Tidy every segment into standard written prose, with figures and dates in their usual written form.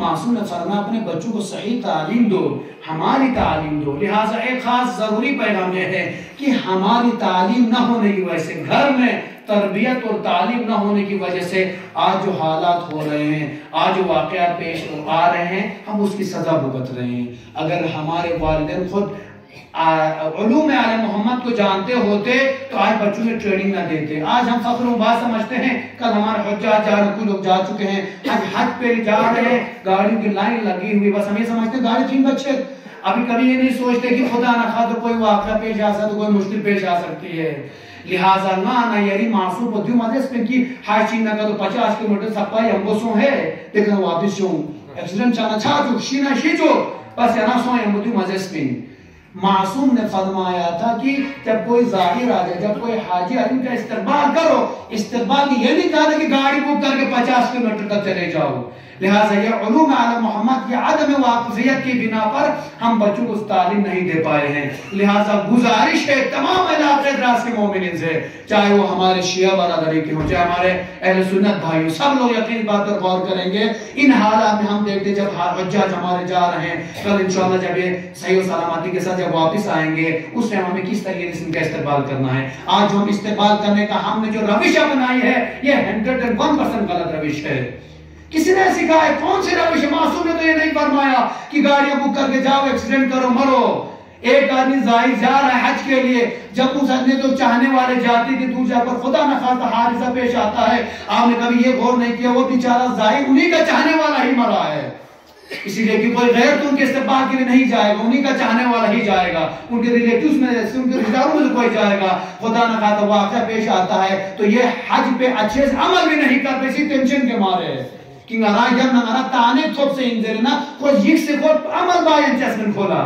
معصوم نے فرمایا اپنے بچوں کو صحیح تعلیم دو، ہماری تعلیم دو۔ لہٰذا ایک خاص ضروری پیغام یہ ہے کہ ہماری تعلیم نہ ہونے کی وجہ سے، گھر میں تربیت اور تعلیم نہ ہونے کی وجہ سے آج جو حالات ہو رہے ہیں، آج جو واقعات پیش آ رہے ہیں، ہم اس کی سزا بھگت رہے ہیں۔ اگر ہمارے والدین خود علوم آل محمد کو جانتے ہوتے تو آج بچوں میں ٹریننگ نہ دیتے۔ آج ہم فخر و بات سمجھتے ہیں، کل ہمارے حجاج جا رہے، کوئی لوگ جا چکے ہیں، حج پہ جا رہے ہیں، گاڑیوں کی لائن لگی ہوئی، بس ہم یہ سمجھتے ہیں گاڑی 3 بچے، ابھی کبھی یہ نہیں سوچتے کہ خدا نہ خواہ کوئی واقعہ پیش آ سکتا، کوئی مشکل پیش آ سکتی ہے۔ لہٰذا نہ یری معصوم کو دیو مدرس پہ کی ہائی چین نہ تو 50 کلومیٹر سپائی ہم کو سو ہے لیکن واپس شوں ایکسیڈنٹ چانا چھا چک شینا شیچو بس یا نہ سو ہم دیو مدرس پہ۔ معصوم نے فرمایا تھا کہ جب کوئی ظاہر آ جائے، جب کوئی حاجی آئے، ان کا استقبال کرو۔ استقبال کی یہ نہیں کہا کہ گاڑی بک کر کے 50 کلومیٹر تک چلے جاؤ۔ لہٰذا یہ علوم آل محمد کی عدم واقفیت کی بنا پر ہم بچوں کو تعلیم نہیں دے پائے ہیں۔ لہٰذا گزارش ہے تمام علاقے دراز کے مومنین سے، چاہے وہ ہمارے شیعہ برادری کے ہوں، چاہے ہمارے اہل سنت بھائیوں، سب لوگ یقین بات پر غور کریں گے۔ ان حالات میں ہم دیکھتے جب حجاج ہمارے جا رہے ہیں، کل انشاءاللہ جب یہ صحیح و سلامتی کے ساتھ جب واپس آئیں گے، اس ٹائم ہمیں کس طریقے سے ان کا استقبال کرنا ہے۔ آج جو ہم استقبال کرنے کا ہم نے جو روش اپنائی ہے، یہ 101% غلط روش ہے۔ کسی نے سکھایا کون سی روش؟ معصوم نے تو یہ نہیں فرمایا کہ گاڑیاں بک کر کے جاؤ، ایکسیڈنٹ کرو، مرو۔ ایک آدمی زائر جا رہا ہے حج کے لیے، جب اس آدمی تو چاہنے والے جاتی تھی دور جا کر خدا نہ خواستہ حادثہ پیش آتا ہے، آپ نے کبھی یہ غور نہیں کیا وہ بیچارہ زائر انہی کا چاہنے والا ہی مرا ہے۔ اسی لیے کہ کوئی غیر تو ان کے استقبال کے لیے نہیں جائے گا، انہی کا چاہنے والا ہی جائے گا، ان کے ریلیٹیوز میں سے، ان کے رشتہ داروں میں سے کوئی جائے گا۔ خدا نہ خواستہ واقعہ پیش آتا ہے تو یہ حج پہ اچھے سے عمل بھی نہیں کرتے، اسی ٹینشن کے مارے کہ نارا جب نارا تانے تھوپ سے انزرنا کوئی یک سے کوئی عمل باین چسمن کھولا۔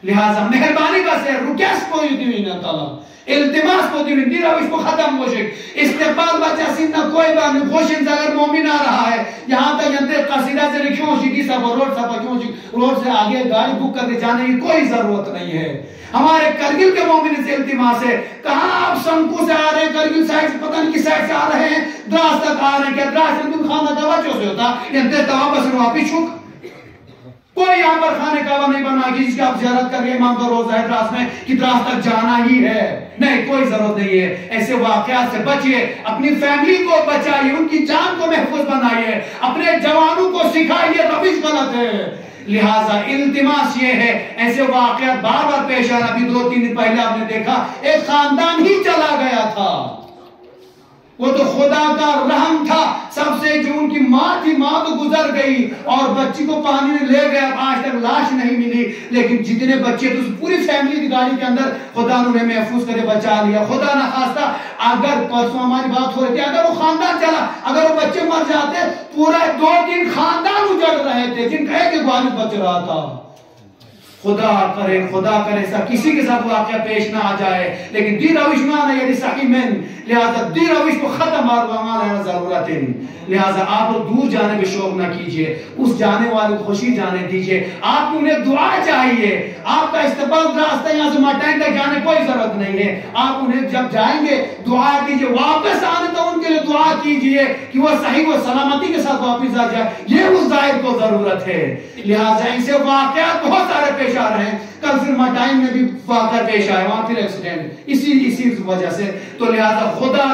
لہٰذا مہربانی بس ہے رکیس کو دیوین تعالی التماس کو دیوین دی روش کو ختم ہوشک استقبال بچہ سننا کوئی بات نہیں خوشن سے اگر مومن آ رہا ہے یہاں تک ینتے قصیدہ سے لکھیں ہوشکی سب روڈ سب کیوں ہوشک روڈ سے آگے گاڑی بک کر کے جانے کی کوئی ضرورت نہیں ہے۔ ہمارے کرگل کے مومن سے التماس ہے، کہاں آپ سنکو سے آ رہے ہیں، کرگل سائٹ سے پتہ نہیں کس سائٹ سے آ رہے ہیں، دراز تک آ رہے ہیں، کیا دراز سے تم خانہ کعبہ چو سے ہوتا ینتے تواب بس واپس چھک کوئی یہاں پر خانہ کعبہ نہیں بنا کہ جس کی آپ زیارت کر کے امام کا روزہ ہے دراز میں کہ دراز تک جانا ہی ہے، نہیں کوئی ضرورت نہیں ہے۔ ایسے واقعات سے بچیے، اپنی فیملی کو بچائیے، ان کی جان کو محفوظ بنائیے، اپنے جوانوں کو سکھائیے روش غلط ہے۔ لہٰذا التماس یہ ہے، ایسے واقعات بار بار پیش آ رہا، ابھی 2-3 دن پہلے آپ نے دیکھا ایک خاندان ہی چلا گیا تھا، وہ تو خدا کا رحم تھا، سب سے جو ان کی ماں تھی ماں تو گزر گئی اور بچی کو پانی میں لے گیا، آج تک لاش نہیں ملی، لیکن جتنے بچے تو پوری فیملی کی گاڑی کے اندر خدا نے محفوظ کرے بچا لیا۔ خدا نہ خواستہ اگر پرسوں ہماری بات ہو رہی تھی، اگر وہ خاندان چلا، اگر وہ بچے مر جاتے، پورا 2-3 خاندان اجڑ رہے تھے جن کا ایک والد بچ رہا تھا۔ خدا کرے ایسا کسی کے ساتھ واقعہ پیش نہ آ جائے، لیکن دی روش نہ آنا یعنی صحیح میں، لہذا دی روش کو ختم آروانا ضرورت ہے۔ لہذا آپ دور جانے کے شوق نہ کیجئے، اس جانے والے کو خوشی جانے دیجئے، آپ انہیں دعا چاہیے، آپ کا استقبال راستہ یہاں سے مٹائن تک جانے کوئی ضرورت نہیں ہے، آپ انہیں جب جائیں گے دعا کیجئے، واپس آنے تو ان کے لیے دعا کیجئے کہ وہ صحیح و سلامتی کے ساتھ واپس آ جائے، یہ اس زائر کو ضرورت ہے۔ لہذا ایسے واقعات بہت سارے پیش آ رہے ہیں، کل پھر مٹائن میں بھی واقعہ پیش آئے، وہاں پھر ایکسیڈنٹ اسی وجہ سے۔ تو لہذا خدا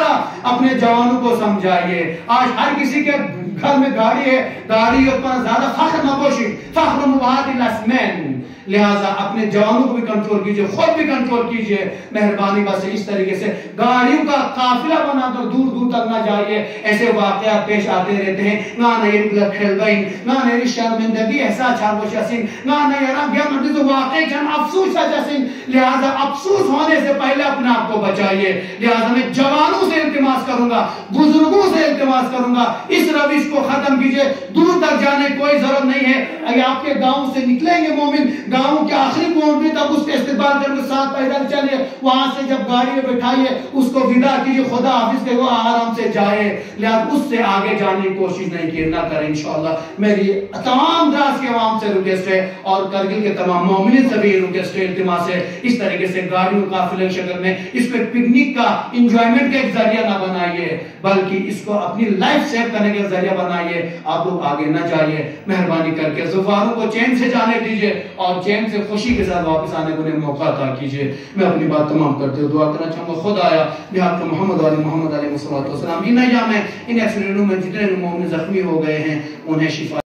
را اپنے جوانوں کو سمجھائیے۔ آج ہر کسی کے گھر میں گاڑی ہے، گاڑی پر زیادہ فخر نہ بوشی، فخر مباد الاسمین۔ لہذا اپنے جوانوں کو بھی کنٹرول کیجئے، خود بھی کنٹرول کیجئے، مہربانی بس اس طریقے سے گاڑیوں کا قافلہ بنا کر دور دور تک نہ جائیے۔ ایسے واقعات پیش آتے رہتے ہیں، نانا یہ کھیل گئیں، نانا یہ شرمندگی احساس چھار کو شاسین، نانا یہ رنگ یا مردی تو واقعی جن افسوس ہے جاسین۔ لہذا افسوس ہونے سے پہلے اپنے آپ کو بچائیے۔ لہذا میں جوانوں سے التماس کروں گا، بزرگوں سے التماس کروں گا، اس روش کو ختم کیجئے، دور تک جانے جانے کی کوئی ضرورت نہیں ہے. اگر آپ کے گاؤں سے نکلیں گے مومن, گاؤں کے آخری باؤنڈری تک اس کے استقبال کرنے کے ساتھ پیدل چلیے, وہاں سے جب گاڑی میں بٹھائیے اس کو ودا کیجیے, خدا حافظ کہ وہ آرام سے جائے. لہذا اس سے آگے جانے کی کوشش نہیں نہ کریں انشاءاللہ. میری تمام دراز کے عوام سے ریکویسٹ ہے اور کرگل کے تمام مومنین سے بھی ریکویسٹ ہے, التماس ہے, اس طریقے سے گاڑیوں قافلے کی شکل میں اس پہ پکنک کا انجوائمنٹ کا ایک ذریعہ نہ بنائیے, بلکہ اس کو اپنی لائف سیو کرنے کا ذریعہ بنائیے. آپ لوگ آگے نہ جائیے, مہربانی کر کے زواروں کو چین سے جانے دیجیے اور چین سے خوشی کے ساتھ واپس آنے کو انہیں موقع عطا کیجیے. میں اپنی بات تمام کرتے ہوئے دعا کرنا چاہوں گا, خدا آیا بحق محمد علیہ السلام ان ایام میں ان ایکسیڈنٹوں میں جتنے مومن زخمی ہو گئے ہیں انہیں شفا